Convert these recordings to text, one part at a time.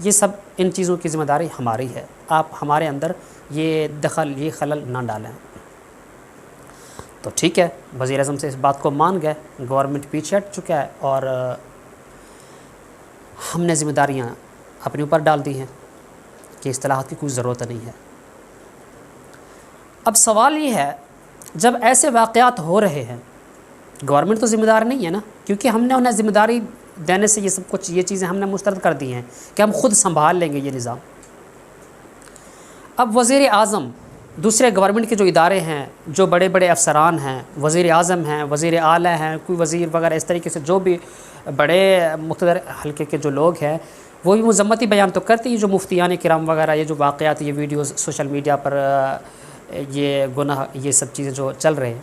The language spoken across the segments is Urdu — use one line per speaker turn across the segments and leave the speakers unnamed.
یہ سب ان چیزوں کی ذمہ داری ہماری ہے، آپ ہمارے اندر یہ دخل، یہ خلل نہ ڈالیں۔ تو ٹھیک ہے، وزیر اعظم سے اس بات کو مان گئے، گورنمنٹ پیچھے ہٹ چکا ہے، اور ہم نے ذمہ داریاں اپنے اوپر ڈال دی ہیں کہ اصلاحات کی کوئی ضرورت نہیں ہے۔ اب سوال یہ ہے، جب ایسے واقعات ہو رہے ہیں، گورنمنٹ تو ذمہ دار نہیں ہے نا، کیونکہ ہم نے انہیں ذمہ داری دینے سے یہ سب کچھ، یہ چیزیں ہم نے مسترد کر دی ہیں کہ ہم خود سنبھال لیں گے یہ نظام۔ اب وزیر اعظم، دوسرے گورنمنٹ کے جو ادارے ہیں، جو بڑے بڑے افسران ہیں، وزیر اعظم ہیں، وزیر اعلیٰ ہیں، کوئی وزیر وغیرہ، اس طریقے سے جو بھی بڑے مقتدر حلقے کے جو لوگ ہیں، وہ بھی مذمتی بیان تو کرتے ہیں۔ جو مفتیان کرام وغیرہ، یہ جو واقعات، یہ ویڈیوز سوشل میڈیا پر یہ گناہ، یہ سب چیزیں جو چل رہے ہیں،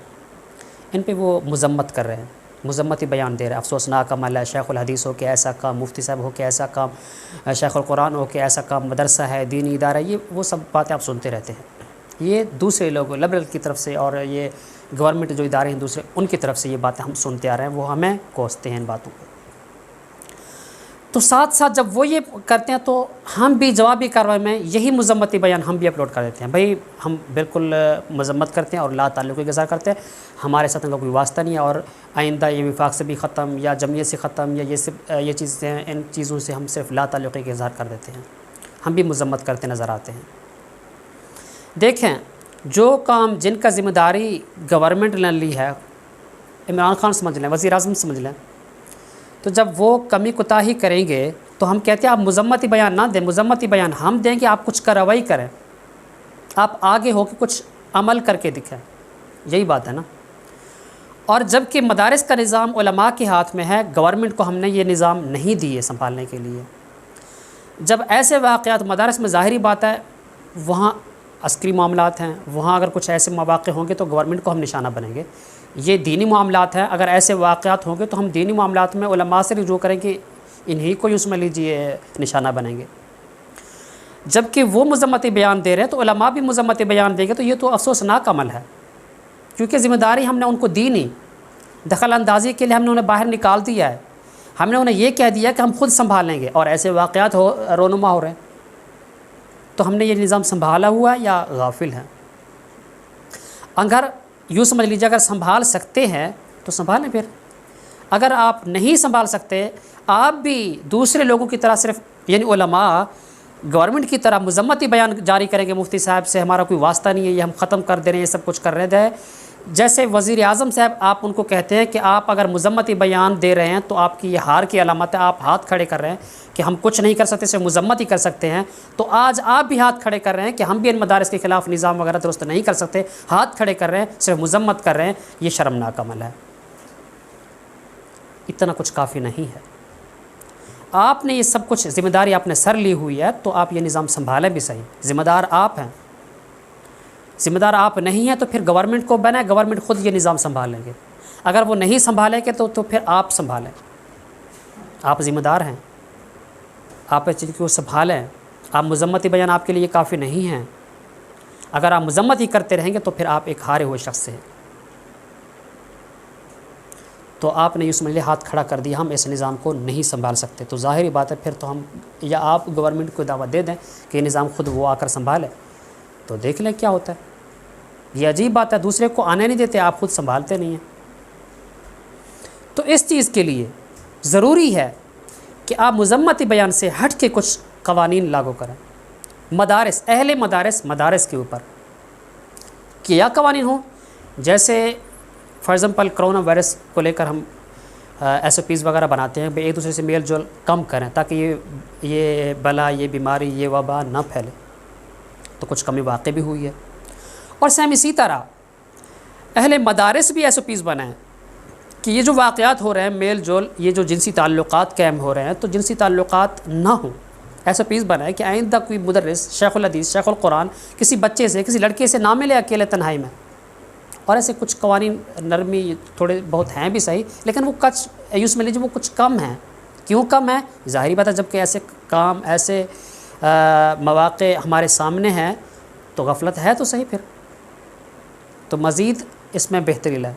ان پہ وہ مذمت کر رہے ہیں، مذمتی بیان دے رہے ہیں۔ افسوسناک عمل ہے، شیخ الحدیث ہو کے ایسا کام، مفتی صاحب ہو کے ایسا کام، شیخ القرآن ہو کے ایسا کام، مدرسہ ہے، دینی ادارہ، یہ وہ سب باتیں آپ سنتے رہتے ہیں۔ یہ دوسرے لوگ لبرل کی طرف سے، اور یہ گورنمنٹ جو ادارے ہیں دوسرے، ان کی طرف سے یہ باتیں ہم سنتے آ رہے ہیں، وہ ہمیں کوستے ہیں ان باتوں کو۔ تو ساتھ ساتھ جب وہ یہ کرتے ہیں تو ہم بھی جوابی کارروائی میں یہی مذمتی بیان ہم بھی اپلوڈ کر دیتے ہیں۔ بھائی ہم بالکل مذمت کرتے ہیں اور لا تعلقی کا اظہار کرتے ہیں، ہمارے ساتھ ان کا کوئی واسطہ نہیں ہے، اور آئندہ یہ وفاق سے بھی ختم، یا جمعیت سے ختم، یا یہ چیزیں ہیں، ان چیزوں سے ہم صرف لا تعلقی کا اظہار کر دیتے ہیں، ہم بھی مذمت کرتے نظر آتے ہیں۔ دیکھیں، جو کام، جن کا ذمہ داری گورنمنٹ نے لی ہے، عمران خان سمجھ لیں، وزیر اعظم سمجھ لیں، تو جب وہ کمی کوتاہی کریں گے تو ہم کہتے ہیں آپ مذمتی بیان نہ دیں، مذمتی بیان ہم دیں گے، آپ کچھ کارروائی کریں، آپ آگے ہو کے کچھ عمل کر کے دکھائیں، یہی بات ہے نا۔ اور جب کہ مدارس کا نظام علماء کے ہاتھ میں ہے، گورنمنٹ کو ہم نے یہ نظام نہیں دیے سنبھالنے کے لیے۔ جب ایسے واقعات مدارس میں، ظاہری بات ہے وہاں عسکری معاملات ہیں، وہاں اگر کچھ ایسے مواقع ہوں گے تو گورنمنٹ کو ہم نشانہ بنیں گے۔ یہ دینی معاملات ہیں، اگر ایسے واقعات ہوں گے تو ہم دینی معاملات میں علماء سے رجوع کریں کہ انہی کو اس میں لیجیے نشانہ بنیں گے۔ جب کہ وہ مذمتی بیان دے رہے ہیں تو علماء بھی مذمتی بیان دیں گے، تو یہ تو افسوسناک عمل ہے، کیونکہ ذمہ داری ہم نے ان کو دی نہیں، دخل اندازی کے لیے ہم نے انہیں باہر نکال دیا ہے، ہم نے انہیں یہ کہہ دیا کہ ہم خود سنبھالیں گے، اور ایسے واقعات رونما ہو رہے ہیں، تو ہم نے یہ نظام سنبھالا ہوا ہے یا غافل ہے؟ اگر یوں سمجھ لیجیے، اگر سنبھال سکتے ہیں تو سنبھالیں، پھر اگر آپ نہیں سنبھال سکتے، آپ بھی دوسرے لوگوں کی طرح صرف، یعنی علماء گورنمنٹ کی طرح مذمتی بیان جاری کریں گے، مفتی صاحب سے ہمارا کوئی واسطہ نہیں ہے، یہ ہم ختم کر دے رہے ہیں، یہ سب کچھ کر رہے ہیں۔ جیسے وزیر اعظم صاحب، آپ ان کو کہتے ہیں کہ آپ اگر مذمتی بیان دے رہے ہیں تو آپ کی یہ ہار کی علامت ہے، آپ ہاتھ کھڑے کر رہے ہیں کہ ہم کچھ نہیں کر سکتے، صرف مذمت ہی کر سکتے ہیں، تو آج آپ بھی ہاتھ کھڑے کر رہے ہیں کہ ہم بھی ان مدارس کے خلاف نظام وغیرہ درست نہیں کر سکتے، ہاتھ کھڑے کر رہے ہیں، صرف مذمت کر رہے ہیں، یہ شرمناک عمل ہے۔ اتنا کچھ کافی نہیں ہے، آپ نے یہ سب کچھ ذمہ داری آپ نے سر لی ہوئی ہے، تو آپ یہ نظام سنبھالیں بھی صحیح، ذمہ دار آپ ہیں۔ ذمہ دار آپ نہیں ہیں تو پھر گورنمنٹ کو بنائیں، گورنمنٹ خود یہ نظام سنبھال لیں گے۔ اگر وہ نہیں سنبھالیں گے تو پھر آپ سنبھالیں، آپ ذمہ دار ہیں، آپ اس چیز کو سنبھالیں۔ آپ مذمتی بیان آپ کے لیے کافی نہیں ہیں، اگر آپ مذمت ہی کرتے رہیں گے تو پھر آپ ایک ہارے ہوئے شخص ہیں۔ تو آپ نے یہ سمجھ لے ہاتھ کھڑا کر دیا، ہم اس نظام کو نہیں سنبھال سکتے، تو ظاہری بات ہے پھر تو ہم، یا آپ گورنمنٹ کو دعوت دے دیں کہ یہ نظام خود وہ آ کر سنبھالے، تو دیکھ لیں کیا ہوتا ہے۔ یہ عجیب بات ہے، دوسرے کو آنے نہیں دیتے، آپ خود سنبھالتے نہیں ہیں۔ تو اس چیز کے لیے ضروری ہے کہ آپ مذمتی بیان سے ہٹ کے کچھ قوانین لاگو کریں، مدارس، اہل مدارس کے اوپر کیا قوانین ہوں، جیسے فار ایگزامپل کرونا وائرس کو لے کر ہم ایس او پیز وغیرہ بناتے ہیں، ایک دوسرے سے میل جول کم کریں تاکہ یہ بلا، یہ بیماری، یہ وبا نہ پھیلے، تو کچھ کمی واقع بھی ہوئی ہے۔ اور سیم اسی طرح اہل مدارس بھی ایس او پیز بنائیں کہ یہ جو واقعات ہو رہے ہیں، میل جول، یہ جو جنسی تعلقات قائم ہو رہے ہیں، تو جنسی تعلقات نہ ہوں، ایس او پیز بنائیں کہ آئندہ کوئی مدرس، شیخ الحدیث، شیخ القرآن کسی بچے سے، کسی لڑکے سے نہ ملے اکیلے تنہائی میں۔ اور ایسے کچھ قوانین نرمی تھوڑے بہت ہیں بھی صحیح، لیکن وہ کچھ یوں سمجھ لیجیے وہ کچھ کم ہیں۔ کیوں کم ہے؟ ظاہری بات ہے، جب کہ ایسے کام، ایسے مواقع ہمارے سامنے ہیں تو غفلت ہے تو صحیح، پھر تو مزید اس میں بہتری لائے۔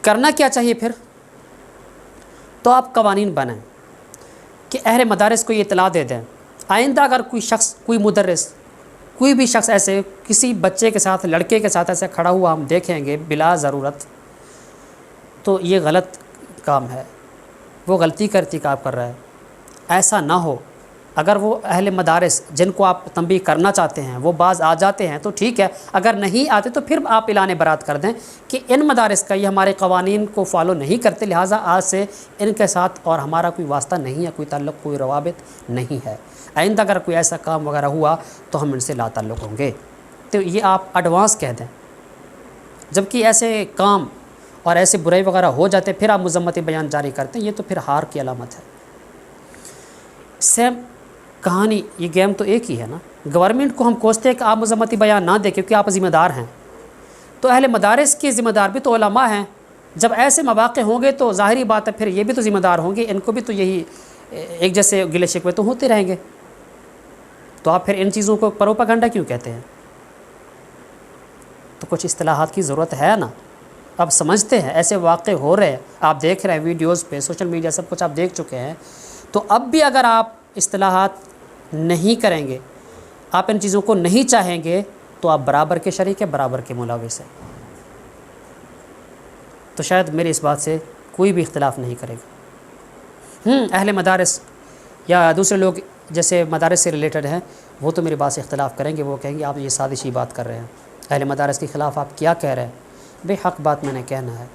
کرنا کیا چاہیے پھر؟ تو آپ قوانین بنائیں کہ اہل مدارس کو یہ اطلاع دے دیں، آئندہ اگر کوئی شخص، کوئی مدرس، کوئی بھی شخص ایسے کسی بچے کے ساتھ، لڑکے کے ساتھ ایسے کھڑا ہوا ہم دیکھیں گے بلا ضرورت، تو یہ غلط کام ہے، وہ غلطی کا ارتکاب کر رہا ہے۔ ایسا نہ ہو۔ اگر وہ اہل مدارس جن کو آپ تنبیہ کرنا چاہتے ہیں وہ بعض آ جاتے ہیں تو ٹھیک ہے، اگر نہیں آتے تو پھر آپ اعلان برات کر دیں کہ ان مدارس کا یہ ہمارے قوانین کو فالو نہیں کرتے، لہٰذا آج سے ان کے ساتھ اور ہمارا کوئی واسطہ نہیں ہے، کوئی تعلق، کوئی روابط نہیں ہے۔ آئندہ اگر کوئی ایسا کام وغیرہ ہوا تو ہم ان سے لا تعلق ہوں گے۔ تو یہ آپ ایڈوانس کہہ دیں۔ جبکہ ایسے کام اور ایسے برائی وغیرہ ہو جاتے پھر آپ مذمت بیان جاری کرتے ہیں، یہ تو پھر ہار کی علامت ہے۔ سیم کہانی، یہ گیم تو ایک ہی ہے نا۔ گورنمنٹ کو ہم کوستے ہیں کہ آپ مذمتی بیان نہ دیں کیونکہ آپ ذمہ دار ہیں، تو اہل مدارس کے ذمہ دار بھی تو علماء ہیں۔ جب ایسے مواقع ہوں گے تو ظاہری بات ہے پھر یہ بھی تو ذمہ دار ہوں گے، ان کو بھی تو یہی ایک جیسے گلے شکوے تو ہوتے رہیں گے۔ تو آپ پھر ان چیزوں کو پروپیگنڈا کیوں کہتے ہیں؟ تو کچھ اصطلاحات کی ضرورت ہے نا۔ اب سمجھتے ہیں ایسے واقع ہو رہے ہیں، آپ دیکھ رہے ہیں ویڈیوز پہ، سوشل میڈیا سب کچھ آپ دیکھ چکے ہیں، تو اب بھی اگر آپ اصطلاحات نہیں کریں گے، آپ ان چیزوں کو نہیں چاہیں گے تو آپ برابر کے شریک ہیں، برابر کے ملوث ہیں۔ تو شاید میری اس بات سے کوئی بھی اختلاف نہیں کرے گا۔ اہل مدارس یا دوسرے لوگ جیسے مدارس سے ریلیٹڈ ہیں وہ تو میری بات سے اختلاف کریں گے، وہ کہیں گے آپ یہ سازشی بات کر رہے ہیں، اہل مدارس کے خلاف آپ کیا کہہ رہے ہیں؟ بے حق بات میں نے کہنا ہے،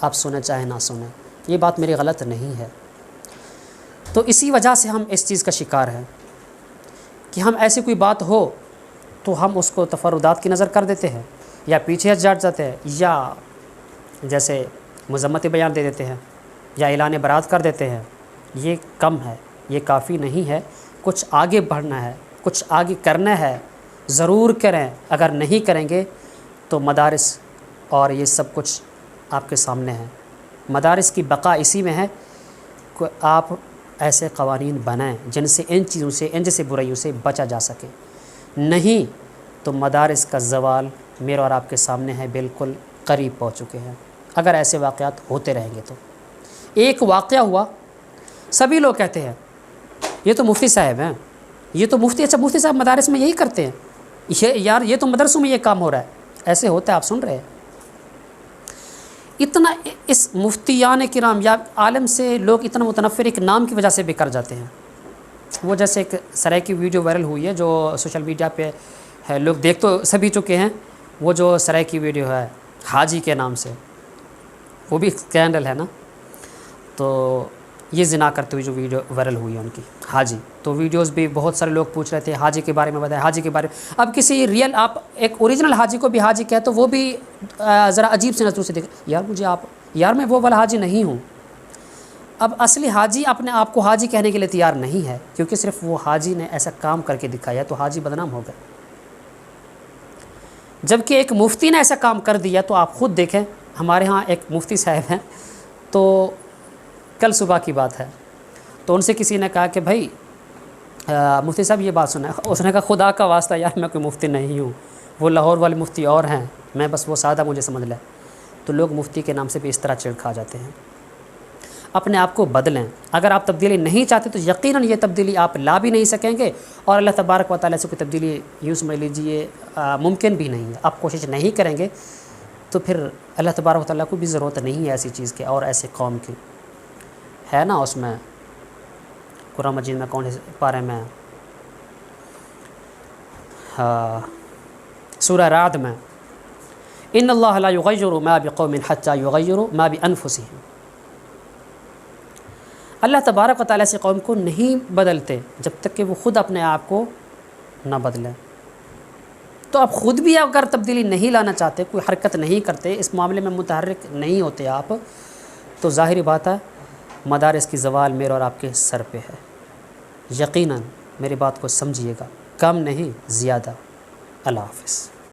آپ سنیں چاہے نہ سنیں، یہ بات میری غلط نہیں ہے۔ تو اسی وجہ سے ہم اس چیز کا شکار ہیں کہ ہم ایسی کوئی بات ہو تو ہم اس کو تفردات کی نظر کر دیتے ہیں، یا پیچھے ہٹ جاتے ہیں، یا جیسے مذمت بیان دے دیتے ہیں، یا اعلان برات کر دیتے ہیں۔ یہ کم ہے، یہ کافی نہیں ہے، کچھ آگے بڑھنا ہے، کچھ آگے کرنا ہے، ضرور کریں۔ اگر نہیں کریں گے تو مدارس اور یہ سب کچھ آپ کے سامنے ہے۔ مدارس کی بقا اسی میں ہے کہ آپ ایسے قوانین بنائیں جن سے ان چیزوں سے، ان جیسے برائیوں سے بچا جا سکے، نہیں تو مدارس کا زوال میرے اور آپ کے سامنے ہے، بالکل قریب پہنچ چکے ہیں اگر ایسے واقعات ہوتے رہیں گے تو۔ ایک واقعہ ہوا، سبھی لوگ کہتے ہیں یہ تو مفتی صاحب ہیں، یہ تو مفتی، اچھا مفتی صاحب مدارس میں یہی کرتے ہیں، یار یہ تو مدرسوں میں یہ کام ہو رہا ہے، ایسے ہوتا ہے، آپ سن رہے ہیں۔ اتنا اس مفتیان کرام یا عالم سے لوگ اتنا متنفر ایک نام کی وجہ سے بھی کر جاتے ہیں۔ وہ جیسے ایک سرائے کی ویڈیو وائرل ہوئی ہے جو سوشل میڈیا پہ ہے، لوگ دیکھ تو سبھی چکے ہیں، وہ جو سرائے کی ویڈیو ہے حاجی کے نام سے، وہ بھی اسکینڈل ہے نا۔ تو یہ زنا کرتے ہوئے جو ویڈیو وائرل ہوئی ہے ان کی، حاجی، تو ویڈیوز بھی بہت سارے لوگ پوچھ رہے تھے حاجی کے بارے میں بتائیں، حاجی کے بارے میں۔ اب کسی ریئل، آپ ایک اوریجنل حاجی کو بھی حاجی کہے تو وہ بھی ذرا عجیب سے نظروں سے دیکھ، یار میں وہ والا حاجی نہیں ہوں۔ اب اصلی حاجی اپنے آپ کو حاجی کہنے کے لیے تیار نہیں ہے، کیونکہ صرف وہ حاجی نے ایسا کام کر کے دکھایا تو حاجی بدنام ہو گئے۔ جبکہ ایک مفتی نے ایسا کام کر دیا تو آپ خود دیکھیں، ہمارے ہاں ایک مفتی صاحب ہیں، تو کل صبح کی بات ہے، تو ان سے کسی نے کہا کہ بھائی مفتی صاحب یہ بات سنا ہے، اس نے کہا خدا کا واسطہ یار میں کوئی مفتی نہیں ہوں، وہ لاہور والے مفتی اور ہیں، میں بس وہ سادہ مجھے سمجھ لیں۔ تو لوگ مفتی کے نام سے بھی اس طرح چھیڑ کھا جاتے ہیں۔ اپنے آپ کو بدلیں، اگر آپ تبدیلی نہیں چاہتے تو یقیناً یہ تبدیلی آپ لا بھی نہیں سکیں گے، اور اللہ تبارک و تعالیٰ سے کوئی تبدیلی یوں سمجھ لیجیے ممکن بھی نہیں ہے۔ آپ کوشش نہیں کریں گے تو پھر اللہ تبارک و تعالیٰ کو بھی ضرورت نہیں ہے ایسی چیز کی اور ایسے قوم کی، ہے نا۔ اس میں قرآن مجید میں کون سے پارے میں، سورہ رعد میں، ان اللہ لا یغیر ما بقوم حتی یغیروا ما بانفسہم، اللہ تبارک و تعالیٰ سے قوم کو نہیں بدلتے جب تک کہ وہ خود اپنے آپ کو نہ بدلیں۔ تو آپ خود بھی اگر تبدیلی نہیں لانا چاہتے، کوئی حرکت نہیں کرتے، اس معاملے میں متحرک نہیں ہوتے آپ، تو ظاہری بات ہے مدارس کی زوال میرے اور آپ کے سر پہ ہے۔ یقیناً میری بات کو سمجھیے گا، کم نہیں زیادہ۔ اللہ حافظ۔